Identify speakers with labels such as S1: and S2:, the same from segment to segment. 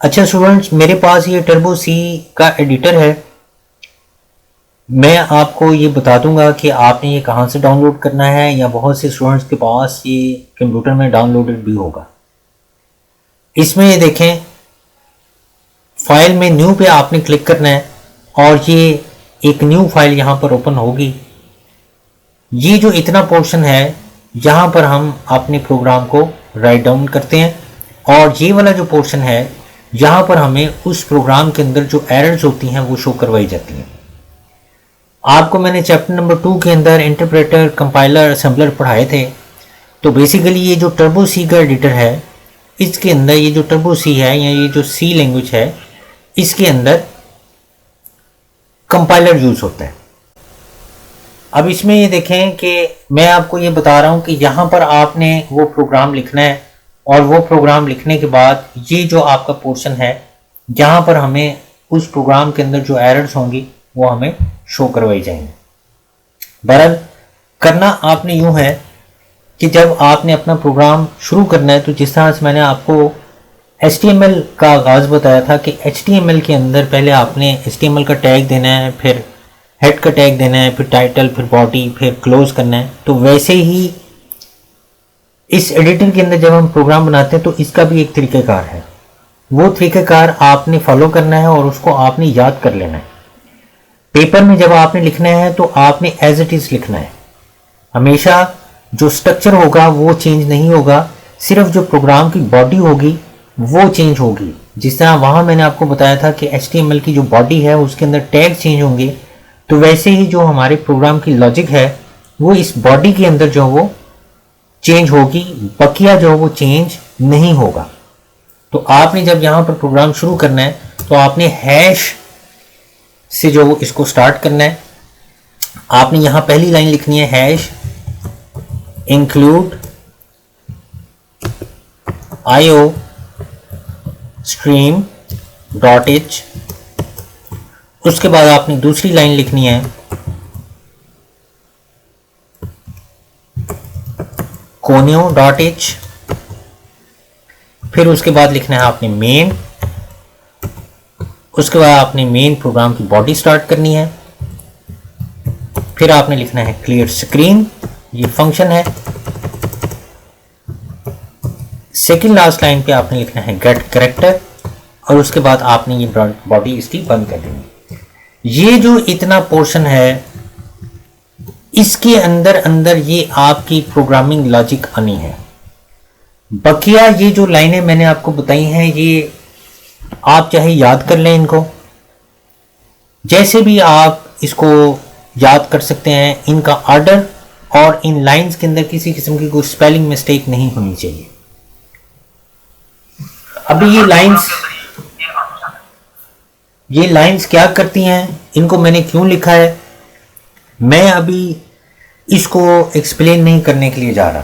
S1: अच्छा स्टूडेंट्स, मेरे पास ये टर्बो सी का एडिटर है। मैं आपको ये बता दूंगा कि आपने ये कहाँ से डाउनलोड करना है, या बहुत से स्टूडेंट्स के पास ये कंप्यूटर में डाउनलोडेड भी होगा। इसमें ये देखें, फाइल में न्यू पे आपने क्लिक करना है और ये एक न्यू फाइल यहाँ पर ओपन होगी। ये जो इतना पोर्शन है यहाँ पर हम अपने प्रोग्राम को राइट डाउन करते हैं, और ये वाला जो पोर्शन है यहाँ पर हमें उस प्रोग्राम के अंदर जो एरर्स होती हैं वो शो करवाई जाती हैं। आपको मैंने चैप्टर नंबर 2 के अंदर इंटरप्रेटर, कंपाइलर, असेंबलर पढ़ाए थे। तो बेसिकली ये जो टर्बो सी का एडिटर है, इसके अंदर ये जो टर्बो सी है या ये जो सी लैंग्वेज है, इसके अंदर कंपाइलर यूज होता है। अब इसमें ये देखें कि मैं आपको ये बता रहा हूँ कि यहाँ पर आपने वो प्रोग्राम लिखना है, और वो प्रोग्राम लिखने के बाद ये जो आपका पोर्शन है यहाँ पर हमें उस प्रोग्राम के अंदर जो एरर्स होंगी वो हमें शो करवाई जाएंगे। बहरहाल करना आपने यूँ है कि जब आपने अपना प्रोग्राम शुरू करना है, तो जिस तरह से मैंने आपको HTML का आगाज़ बताया था कि HTML के अंदर पहले आपने HTML का टैग देना है, फिर हेड का टैग देना है, फिर टाइटल, फिर बॉडी, फिर क्लोज करना है। तो वैसे ही इस एडिटर के अंदर जब हम प्रोग्राम बनाते हैं तो इसका भी एक तरीक़ाकार है। वो तरीक़ाकार आपने फॉलो करना है और उसको आपने याद कर लेना है। पेपर में जब आपने लिखना है तो आपने एज इट इज़ लिखना है। हमेशा जो स्ट्रक्चर होगा वो चेंज नहीं होगा, सिर्फ जो प्रोग्राम की बॉडी होगी वो चेंज होगी। जिस तरह वहाँ मैंने आपको बताया था कि HTML की जो बॉडी है उसके अंदर टैग चेंज होंगे, तो वैसे ही जो हमारे प्रोग्राम की लॉजिक है वो इस बॉडी के अंदर जो वो चेंज होगी, बकिया जो वो चेंज नहीं होगा। तो आपने जब यहाँ पर प्रोग्राम शुरू करना है तो आपने हैश से जो इसको स्टार्ट करना है। आपने यहाँ पहली लाइन लिखनी है hash include IO stream dot H. उसके बाद आपने दूसरी लाइन लिखनी है कोनियो डॉट एच। फिर उसके बाद लिखना है आपने मेन। उसके बाद आपने मेन प्रोग्राम की बॉडी स्टार्ट करनी है। फिर आपने लिखना है क्लियर स्क्रीन, ये फंक्शन है। सेकंड लास्ट लाइन पे आपने लिखना है गेट कैरेक्टर, और उसके बाद आपने ये बॉडी इसकी बंद कर देनी। ये जो इतना पोर्शन है इसके अंदर अंदर ये आपकी प्रोग्रामिंग लॉजिक आनी है। बकिया ये जो लाइनें मैंने आपको बताई हैं ये आप चाहे याद कर लें, इनको जैसे भी आप इसको याद कर सकते हैं। इनका ऑर्डर और इन लाइंस के अंदर किसी किस्म की कोई स्पेलिंग मिस्टेक नहीं होनी चाहिए। अभी ये लाइंस क्या करती हैं, इनको मैंने क्यों लिखा है, मैं अभी इसको एक्सप्लेन नहीं करने के लिए जा रहा।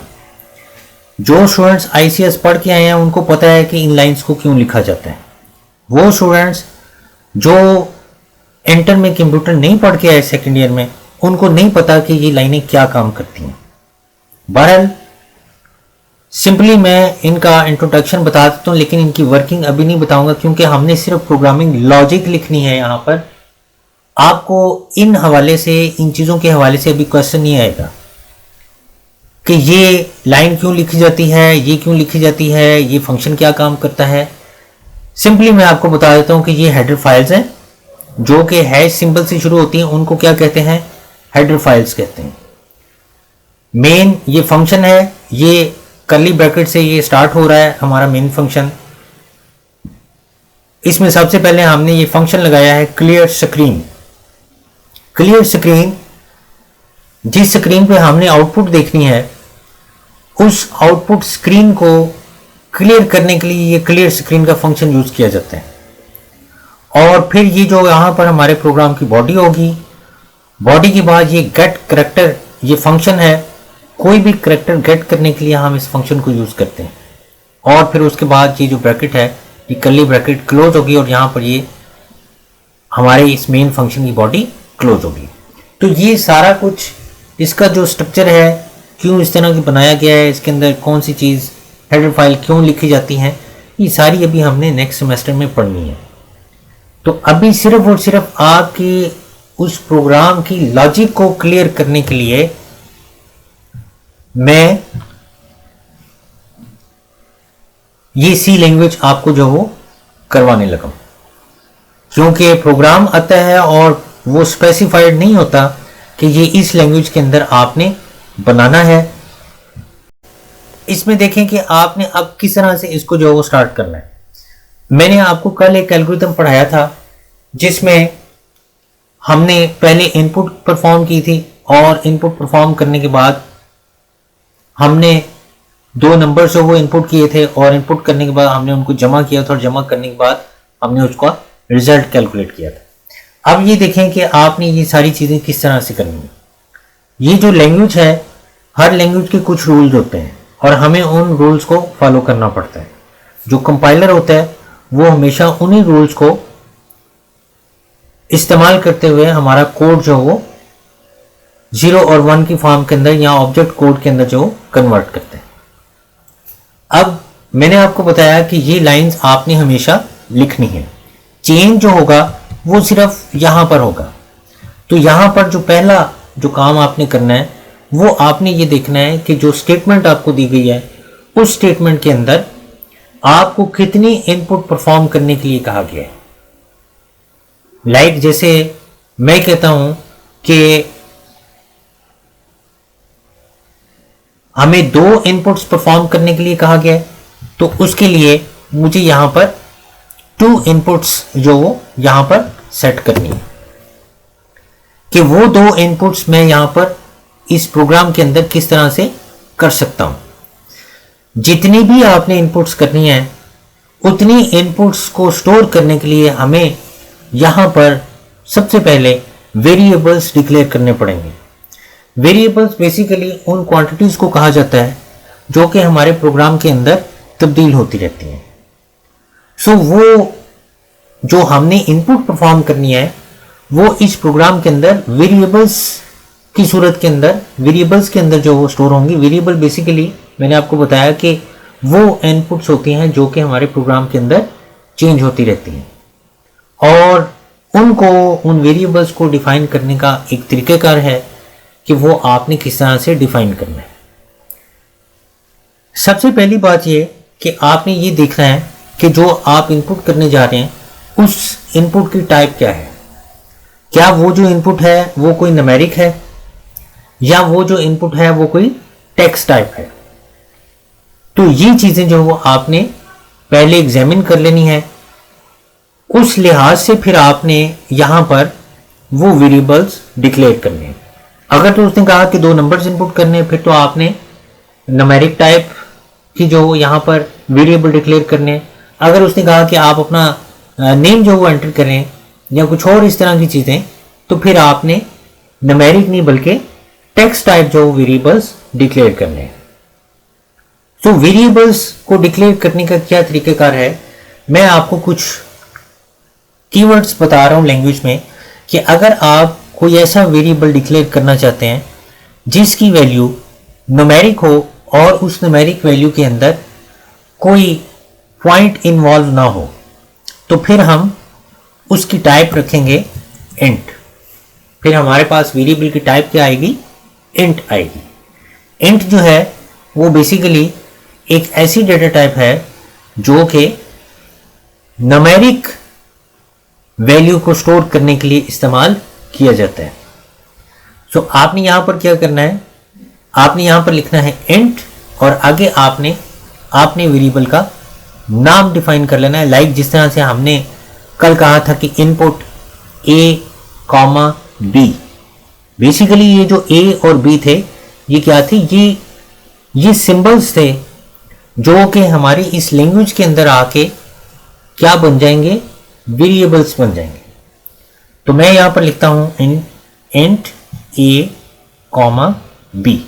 S1: जो स्टूडेंट्स ICS पढ़ के आए हैं उनको पता है कि इन लाइंस को क्यों लिखा जाता है। वो स्टूडेंट्स जो इंटर में कंप्यूटर नहीं पढ़ के आए सेकेंड ईयर में, उनको नहीं पता कि ये लाइनें क्या काम करती हैं। बहरहाल सिंपली मैं इनका इंट्रोडक्शन बता देता हूँ, लेकिन इनकी वर्किंग अभी नहीं बताऊंगा क्योंकि हमने सिर्फ प्रोग्रामिंग लॉजिक लिखनी है। यहाँ पर आपको इन हवाले से, इन चीज़ों के हवाले से अभी क्वेश्चन नहीं आएगा कि ये लाइन क्यों लिखी जाती है, ये क्यों लिखी जाती है, ये फंक्शन क्या काम करता है। सिंपली मैं आपको बता देता हूँ कि ये हेडर फाइल्स हैं जो कि हैश सिंबल से शुरू होती हैं, उनको क्या कहते हैं, हेडर फाइल्स कहते हैं। मेन ये फंक्शन है, ये कर्ली ब्रैकेट से ये स्टार्ट हो रहा है हमारा मेन फंक्शन। इसमें सबसे पहले हमने ये फंक्शन लगाया है क्लियर स्क्रीन। क्लियर स्क्रीन, जिस स्क्रीन पे हमने आउटपुट देखनी है उस आउटपुट स्क्रीन को क्लियर करने के लिए ये क्लियर स्क्रीन का फंक्शन यूज किया जाता है। और फिर ये जो यहाँ पर हमारे प्रोग्राम की बॉडी होगी, बॉडी के बाद ये गेट कैरेक्टर, ये फंक्शन है। कोई भी कैरेक्टर गेट करने के लिए हम इस फंक्शन को यूज करते हैं। और फिर उसके बाद ये जो ब्रैकेट है, ये कर्ली ब्रैकेट क्लोज होगी और यहाँ पर ये हमारे इस मेन फंक्शन की बॉडी क्लोज होगी। तो ये सारा कुछ इसका जो स्ट्रक्चर है, क्यों इस तरह की बनाया गया है, इसके अंदर कौन सी चीज़ हेडर फाइल क्यों लिखी जाती हैं, ये सारी अभी हमने नेक्स्ट सेमेस्टर में पढ़नी है। तो अभी सिर्फ और सिर्फ आपकी उस प्रोग्राम की लॉजिक को क्लियर करने के लिए मैं ये सी लैंग्वेज आपको जो वो करवाने लगा, क्योंकि प्रोग्राम आता है और वो स्पेसिफाइड नहीं होता कि ये इस लैंग्वेज के अंदर आपने बनाना है। इसमें देखें कि आपने अब किस तरह से इसको जो वो स्टार्ट करना है। मैंने आपको कल एक एल्गोरिथम पढ़ाया था जिसमें हमने पहले इनपुट परफॉर्म की थी और इनपुट परफॉर्म करने के बाद हमने दो नंबर जो वो इनपुट किए थे और इनपुट करने के बाद हमने उनको जमा किया था और जमा करने के बाद हमने उसका रिजल्ट कैलकुलेट किया था। अब ये देखें कि आपने ये सारी चीज़ें किस तरह से करनी है। ये जो लैंग्वेज है, हर लैंग्वेज के कुछ रूल्स होते हैं और हमें उन रूल्स को फॉलो करना पड़ता है। जो कंपाइलर होता है वो हमेशा उन्हीं रूल्स को इस्तेमाल करते हुए हमारा कोड जो वो 0 और 1 की फॉर्म के अंदर या ऑब्जेक्ट कोड के अंदर जो कन्वर्ट करते हैं। अब मैंने आपको बताया कि ये लाइंस आपने हमेशा लिखनी है। चेंज जो होगा वो सिर्फ यहां पर होगा। तो यहां पर जो पहला जो काम आपने करना है वो आपने ये देखना है कि जो स्टेटमेंट आपको दी गई है उस स्टेटमेंट के अंदर आपको कितनी इनपुट परफॉर्म करने के लिए कहा गया है। लाइक जैसे मैं कहता हूं कि हमें 2 इनपुट्स परफॉर्म करने के लिए कहा गया है, तो उसके लिए मुझे यहां पर 2 इनपुट्स जो वो यहां पर सेट करनी है कि वो 2 इनपुट्स मैं यहां पर इस प्रोग्राम के अंदर किस तरह से कर सकता हूं। जितनी भी आपने इनपुट्स करनी है उतनी इनपुट्स को स्टोर करने के लिए हमें यहां पर सबसे पहले वेरिएबल्स डिक्लेयर करने पड़ेंगे। वेरिएबल्स बेसिकली उन क्वांटिटीज को कहा जाता है जो कि हमारे प्रोग्राम के अंदर तब्दील होती रहती हैं। सो वो जो हमने इनपुट परफॉर्म करनी है वो इस प्रोग्राम के अंदर वेरिएबल्स की सूरत के अंदर, वेरिएबल्स के अंदर जो वो स्टोर होंगी। वेरिएबल बेसिकली मैंने आपको बताया कि वो इनपुट्स होती हैं जो कि हमारे प्रोग्राम के अंदर चेंज होती रहती हैं और उन वेरिएबल्स को डिफाइन करने का एक तरीक़ाकार है कि वो आपने किस तरह से डिफाइन करना है। सबसे पहली बात ये कि आपने ये देखना है कि जो आप इनपुट करने जा रहे हैं उस इनपुट की टाइप क्या है। क्या वो जो इनपुट है वो कोई न्यूमेरिक है या वो जो इनपुट है वो कोई टेक्स्ट टाइप है। तो ये चीजें जो वो आपने पहले एग्जामिन कर लेनी है। उस लिहाज से फिर आपने यहां पर वो वेरिएबल्स डिक्लेयर करने हैं। अगर तो उसने कहा कि 2 नंबर्स इनपुट करने हैं फिर तो आपने न्यूमेरिक टाइप की जो यहां पर वेरिएबल डिक्लेयर करने हैं। अगर उसने कहा कि आप अपना नेम जो वो एंटर करें या कुछ और इस तरह की चीजें, तो फिर आपने न्यूमेरिक नहीं बल्कि टेक्स्ट टाइप जो वेरिएबल्स डिक्लेयर करने हैं। तो वेरिएबल्स को डिक्लेयर करने का क्या तरीक़ाकार है, मैं आपको कुछ कीवर्ड्स बता रहा हूं लैंग्वेज में कि अगर आप कोई ऐसा वेरिएबल डिक्लेयर करना चाहते हैं जिसकी वैल्यू न्यूमेरिक हो और उस न्यूमेरिक वैल्यू के अंदर कोई पॉइंट इन्वॉल्व ना हो, तो फिर हम उसकी टाइप रखेंगे इंट। फिर हमारे पास वेरिएबल की टाइप क्या आएगी, इंट आएगी। इंट जो है वो बेसिकली एक ऐसी डेटा टाइप है जो कि न्यूमेरिक वैल्यू को स्टोर करने के लिए इस्तेमाल किया जाता है। सो आपने यहां पर क्या करना है, आपने यहां पर लिखना है इंट और आगे आपने वेरिएबल का नाम डिफाइन कर लेना है। लाइक जिस तरह से हमने कल कहा था कि input A comma B, basically ये जो ए और बी थे ये क्या थे, ये सिंबल्स थे जो कि हमारी इस लैंग्वेज के अंदर आके क्या बन जाएंगे, वेरिएबल्स बन जाएंगे। तो मैं यहां पर लिखता हूं इंट ए कॉमा बी।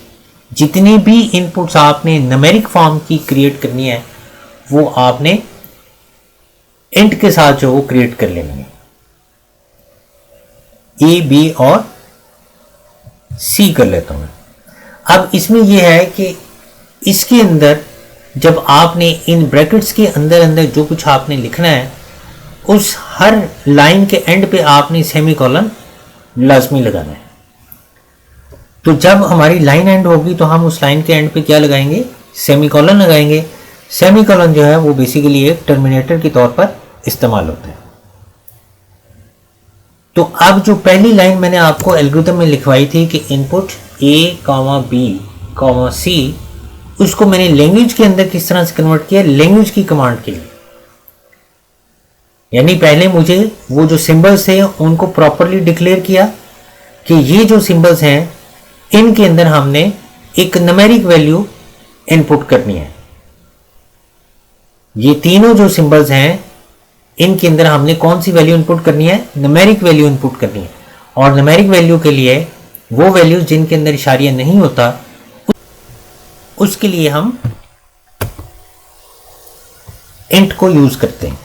S1: जितनी भी इनपुट्स आपने न्यूमेरिक फॉर्म की क्रिएट करनी है वो आपने इंट के साथ जो वो क्रिएट कर लेनी है, ए बी और सी कर लेता हूं। अब इसमें यह है कि इसके अंदर जब आपने इन ब्रैकेट्स के अंदर अंदर जो कुछ आपने लिखना है, उस हर लाइन के एंड पे आपने सेमीकोलन लाजमी लगाना है। तो जब हमारी लाइन एंड होगी तो हम उस लाइन के एंड पे क्या लगाएंगे, सेमीकोलन लगाएंगे। सेमीकोलन जो है वो बेसिकली एक टर्मिनेटर के तौर पर इस्तेमाल होता है। तो अब जो पहली लाइन मैंने आपको एल्गोरिथम में लिखवाई थी कि इनपुट A, B, C, उसको मैंने लैंग्वेज के अंदर किस तरह से कन्वर्ट किया, लैंग्वेज की कमांड के लिए। यानी पहले मुझे वो जो सिंबल्स थे उनको प्रॉपरली डिक्लेयर किया कि ये जो सिंबल्स हैं इनके अंदर हमने एक न्यूमेरिक वैल्यू इनपुट करनी है। ये तीनों जो सिंबल्स हैं इनके अंदर हमने कौन सी वैल्यू इनपुट करनी है, न्यूमेरिक वैल्यू इनपुट करनी है। और न्यूमेरिक वैल्यू के लिए वो वैल्यूज जिनके अंदर इशारिया नहीं होता उसके लिए हम इंट को यूज करते हैं।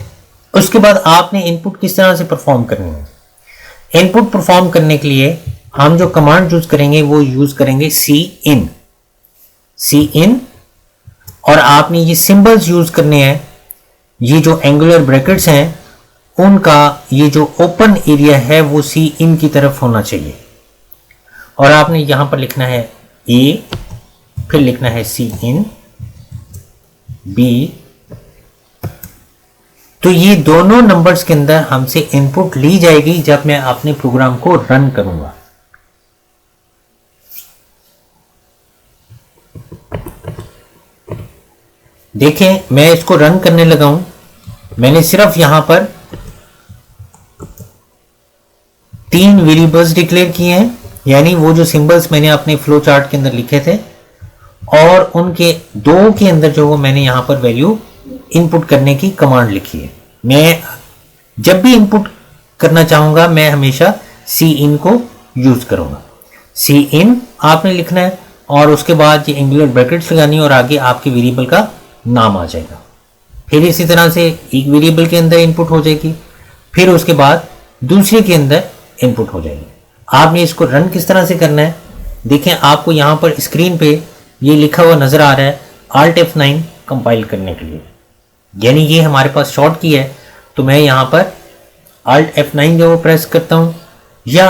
S1: उसके बाद आपने इनपुट किस तरह से परफॉर्म करनी है। इनपुट परफॉर्म करने के लिए हम जो कमांड यूज करेंगे वो यूज करेंगे cin। और आपने ये सिंबल्स यूज करने हैं, ये जो एंगुलर ब्रैकेट्स हैं उनका ये जो ओपन एरिया है वो cin की तरफ होना चाहिए। और आपने यहां पर लिखना है A, फिर लिखना है cin B। तो ये दोनों नंबर्स के अंदर हमसे इनपुट ली जाएगी जब मैं अपने प्रोग्राम को रन करूंगा। देखें, मैं इसको रन करने लगा हूं। मैंने सिर्फ यहां पर 3 वेरिएबल्स डिक्लेयर किए हैं, यानी वो जो सिंबल्स मैंने अपने फ्लो चार्ट के अंदर लिखे थे और उनके 2 के अंदर जो वो मैंने यहां पर वैल्यू इनपुट करने की कमांड लिखी है। मैं जब भी इनपुट करना चाहूंगा मैं हमेशा cin को यूज करूंगा। cin आपने लिखना है और उसके बाद ये एंगुलर ब्रैकेट्स लगानी है और आगे आपके वेरिएबल का नाम आ जाएगा। फिर इसी तरह से एक वेरिएबल के अंदर इनपुट हो जाएगी, फिर उसके बाद दूसरे के अंदर इनपुट हो जाएगी। आपने इसको रन किस तरह से करना है, देखें आपको यहाँ पर स्क्रीन पे ये लिखा हुआ नजर आ रहा है Alt F9 कंपाइल करने के लिए। यानी ये हमारे पास शॉर्ट की है, तो मैं यहाँ पर Alt F9 जो प्रेस करता हूँ या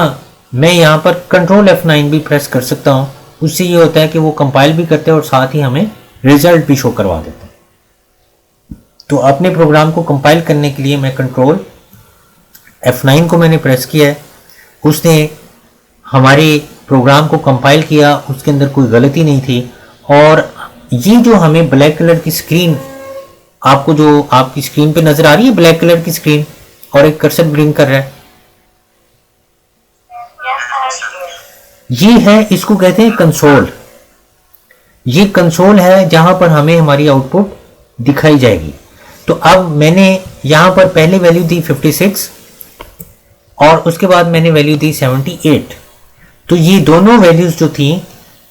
S1: मैं यहाँ पर Control F9 भी प्रेस कर सकता हूँ। उससे ये होता है कि वो कंपाइल भी करते हैं और साथ ही हमें रिजल्ट भी शो करवा देते हैं। तो अपने प्रोग्राम को कंपाइल करने के लिए मैं Control F9 को मैंने प्रेस किया है, उसने हमारे प्रोग्राम को कंपाइल किया, उसके अंदर कोई गलती नहीं थी। और ये जो हमें ब्लैक कलर की स्क्रीन, आपको जो आपकी स्क्रीन पे नजर आ रही है ब्लैक कलर की स्क्रीन और एक कर्सर ब्लिंक कर रहा है, ये है, इसको कहते हैं कंसोल। ये कंसोल है जहां पर हमें हमारी आउटपुट दिखाई जाएगी। तो अब मैंने यहां पर पहले वैल्यू दी 56 और उसके बाद मैंने वैल्यू दी 78। तो ये दोनों वैल्यूज जो थी,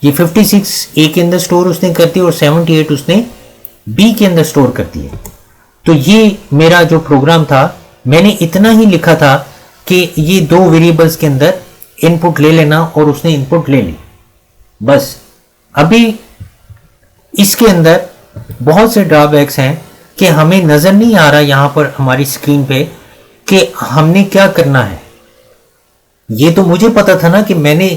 S1: ये 56 ए के अंदर स्टोर उसने कर दी और 78 उसने बी के अंदर स्टोर कर दिए। तो ये मेरा जो प्रोग्राम था, मैंने इतना ही लिखा था कि ये 2 वेरिएबल्स के अंदर इनपुट ले लेना और उसने इनपुट ले ली, बस। अभी इसके अंदर बहुत से ड्रॉबैक्स हैं कि हमें नजर नहीं आ रहा यहां पर हमारी स्क्रीन पे कि हमने क्या करना है। ये तो मुझे पता था ना कि मैंने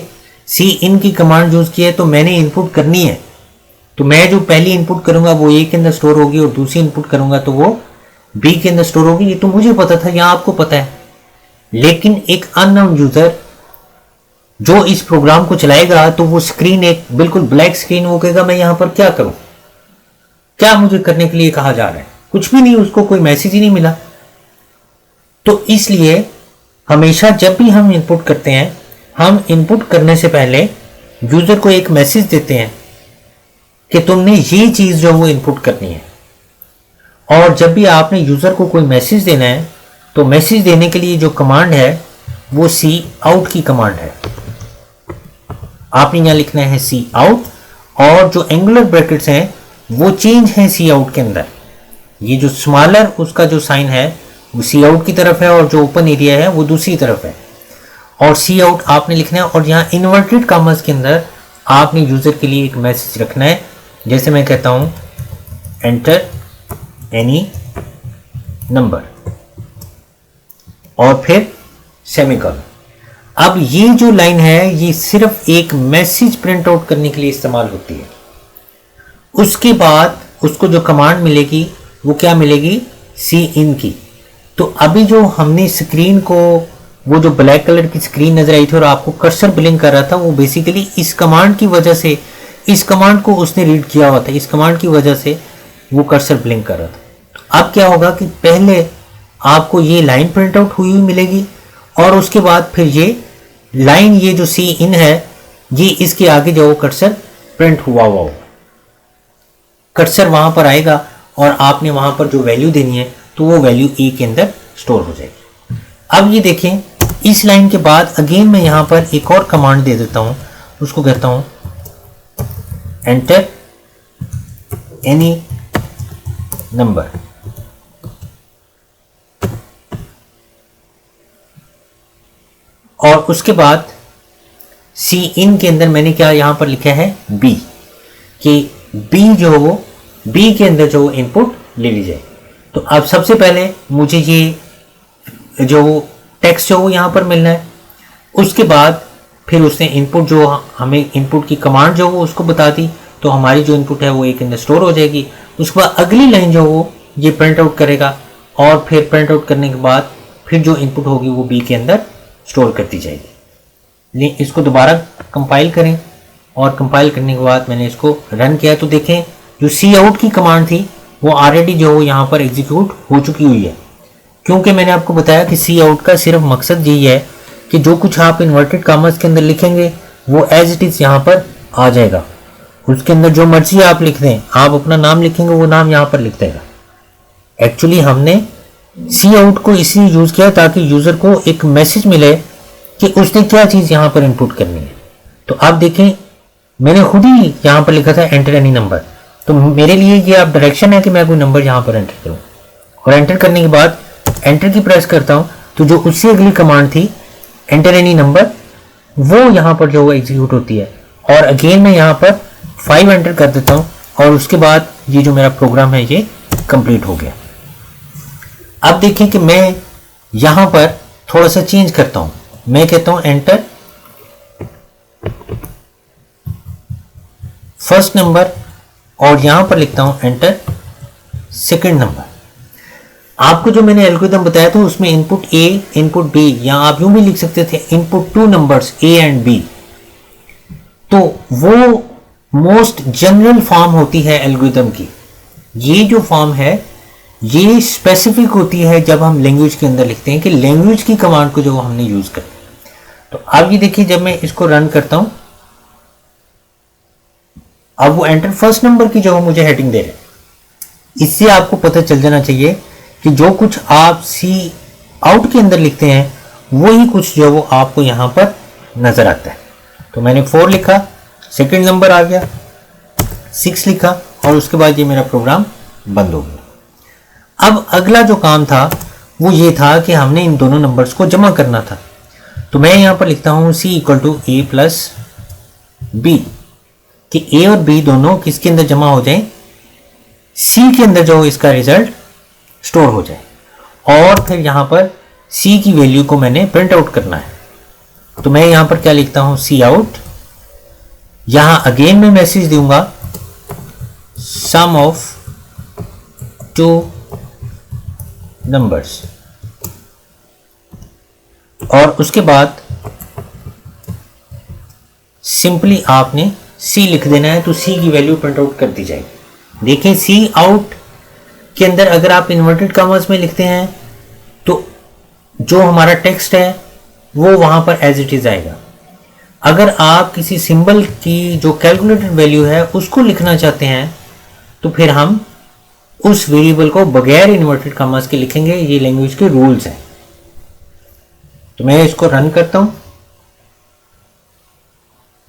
S1: cin की कमांड यूज की है तो मैंने इनपुट करनी है। तो मैं जो पहली इनपुट करूंगा वो A के अंदर स्टोर होगी और दूसरी इनपुट करूंगा तो वो B के अंदर स्टोर होगी। ये तो मुझे पता था, यहां आपको पता है। लेकिन एक अननोन यूजर जो इस प्रोग्राम को चलाएगा तो वो स्क्रीन एक बिल्कुल ब्लैक स्क्रीन, वो कहेगा मैं यहां पर क्या करूं, क्या मुझे करने के लिए कहा जा रहा है, कुछ भी नहीं, उसको कोई मैसेज ही नहीं मिला। तो इसलिए हमेशा जब भी हम इनपुट करते हैं, हम इनपुट करने से पहले यूजर को एक मैसेज देते हैं कि तुमने ये चीज जो वो इनपुट करनी है। और जब भी आपने यूजर को कोई मैसेज देना है तो मैसेज देने के लिए जो कमांड है वो सी आउट की कमांड है। आपने यहां लिखना है सी आउट और जो एंगुलर ब्रैकेट्स हैं वो चेंज है सी आउट के अंदर। ये जो स्मॉलर उसका जो साइन है वो सी आउट की तरफ है और जो ओपन एरिया है वो दूसरी तरफ है। और सी आउट आपने लिखना है और यहाँ इन्वर्टेड कॉमर्स के अंदर आपने यूजर के लिए एक मैसेज रखना है। जैसे मैं कहता हूँ एंटर एनी नंबर और फिर सेमीकोलन। अब ये जो लाइन है ये सिर्फ एक मैसेज प्रिंट आउट करने के लिए इस्तेमाल होती है। उसके बाद उसको जो कमांड मिलेगी वो क्या मिलेगी, सी इन की। तो अभी जो हमने स्क्रीन को, वो जो ब्लैक कलर की स्क्रीन नजर आई थी और आपको कर्सर ब्लिंक कर रहा था, वो बेसिकली इस कमांड की वजह से, इस कमांड को उसने रीड किया हुआ था, इस कमांड की वजह से वो कर्सर ब्लिंक कर रहा था। तो अब क्या होगा कि पहले आपको ये लाइन प्रिंट आउट हुई मिलेगी और उसके बाद फिर ये लाइन, ये जो सी इन है, ये इसके आगे जो कर्सर प्रिंट हुआ होगा, कर्सर वहां पर आएगा और आपने वहां पर जो वैल्यू देनी है तो वो वैल्यू ए के अंदर स्टोर हो जाएगी। अब ये देखें, इस लाइन के बाद अगेन मैं यहां पर एक और कमांड दे देता हूं, उसको कहता हूं एंटर एनी नंबर। और उसके बाद सी इन के अंदर मैंने क्या यहां पर लिखा है, बी, कि बी जो हो, बी के अंदर जो इनपुट ले ली जाए। तो अब सबसे पहले मुझे ये जो टेक्स्ट जो यहां पर मिलना है, उसके बाद फिर उसने इनपुट जो हमें इनपुट की कमांड जो वो उसको बता दी, तो हमारी जो इनपुट है वो एक अंदर स्टोर हो जाएगी। उसके बाद अगली लाइन जो वो ये प्रिंट आउट करेगा और फिर प्रिंट आउट करने के बाद फिर जो इनपुट होगी वो बी के अंदर स्टोर कर दी जाएगी। इसको दोबारा कंपाइल करें और कंपाइल करने के बाद मैंने इसको रन किया तो देखें जो सी आउट की कमांड थी वो ऑलरेडी जो यहाँ पर एग्जीक्यूट हो चुकी हुई है, क्योंकि मैंने आपको बताया कि सी आउट का सिर्फ मकसद यही है कि जो कुछ आप इन्वर्टेड कॉमर्स के अंदर लिखेंगे वो एज इट इज़ यहाँ पर आ जाएगा। उसके अंदर जो मर्जी आप लिख दें, आप अपना नाम लिखेंगे वो नाम यहाँ पर लिख देगा। एक्चुअली हमने सी आउट को इसलिए यूज़ किया ताकि यूज़र को एक मैसेज मिले कि उसने क्या चीज़ यहाँ पर इनपुट करनी है। तो आप देखें, मैंने खुद ही यहाँ पर लिखा था एंटर एनी नंबर, तो मेरे लिए ये अब डायरेक्शन है कि मैं कोई नंबर यहाँ पर एंटर करूँ, और एंटर करने के बाद एंटर की प्रेस करता हूँ तो जो उससे अगली कमांड थी एंटर एनी नंबर, वो यहाँ पर जो एग्जीक्यूट होती है। और अगेन मैं यहाँ पर 5 एंटर कर देता हूँ और उसके बाद ये जो मेरा प्रोग्राम है ये कंप्लीट हो गया। अब देखें कि मैं यहाँ पर थोड़ा सा चेंज करता हूँ, मैं कहता हूँ एंटर फर्स्ट नंबर और यहां पर लिखता हूं एंटर सेकंड नंबर। आपको जो मैंने एल्गोरिथम बताया था उसमें इनपुट ए इनपुट बी, या आप यूं भी लिख सकते थे input 2 numbers A and B. तो वो मोस्ट जनरल फॉर्म होती है एल्गोरिथम की। ये जो फॉर्म है ये स्पेसिफिक होती है जब हम लैंग्वेज के अंदर लिखते हैं कि लैंग्वेज की कमांड को जो हमने यूज कर। तो अब ये देखिए, जब मैं इसको रन करता हूं अब वो एंटर फर्स्ट नंबर की जो मुझे हेडिंग दे रहे हैं। इससे आपको पता चल जाना चाहिए कि जो कुछ आप सी आउट के अंदर लिखते हैं वही कुछ जो वो आपको यहां पर नजर आता है। तो मैंने 4 लिखा, सेकंड नंबर आ गया, 6 लिखा और उसके बाद ये मेरा प्रोग्राम बंद हो गया। अब अगला जो काम था वो ये था कि हमने इन दोनों नंबर्स को जमा करना था। तो मैं यहां पर लिखता हूं C = A + B, कि ए और बी दोनों किसके अंदर जमा हो जाएं, सी के अंदर जो इसका रिजल्ट स्टोर हो जाए। और फिर यहां पर सी की वैल्यू को मैंने प्रिंट आउट करना है। तो मैं यहां पर क्या लिखता हूं, सी आउट, यहां अगेन मैं मैसेज दूंगा सम ऑफ 2 नंबर्स, और उसके बाद सिंपली आपने सी लिख देना है, तो सी की वैल्यू प्रिंट आउट कर दी जाएगी। देखिए सी आउट के अंदर अगर आप इन्वर्टेड कॉमर्स में लिखते हैं तो जो हमारा टेक्स्ट है वो वहां पर एज इट इज आएगा। अगर आप किसी सिंबल की जो कैलकुलेटेड वैल्यू है उसको लिखना चाहते हैं तो फिर हम उस वेरिएबल को बगैर इन्वर्टेड कॉमर्स के लिखेंगे। ये लैंग्वेज के रूल्स हैं। तो मैं इसको रन करता हूं।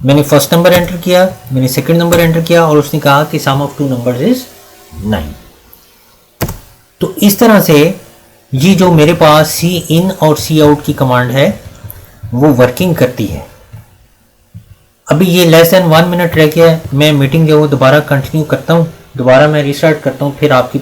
S1: मैंने फर्स्ट नंबर एंटर किया, मैंने सेकंड नंबर एंटर किया और उसने कहा कि सम ऑफ 2 नंबर्स इज 9। तो इस तरह से ये जो मेरे पास सी इन और सी आउट की कमांड है वो वर्किंग करती है। अभी ये लेस देन 1 मिनट रह गया है, मैं मीटिंग जो वो दोबारा कंटिन्यू करता हूँ, दोबारा मैं रिस्टार्ट करता हूँ, फिर आपकी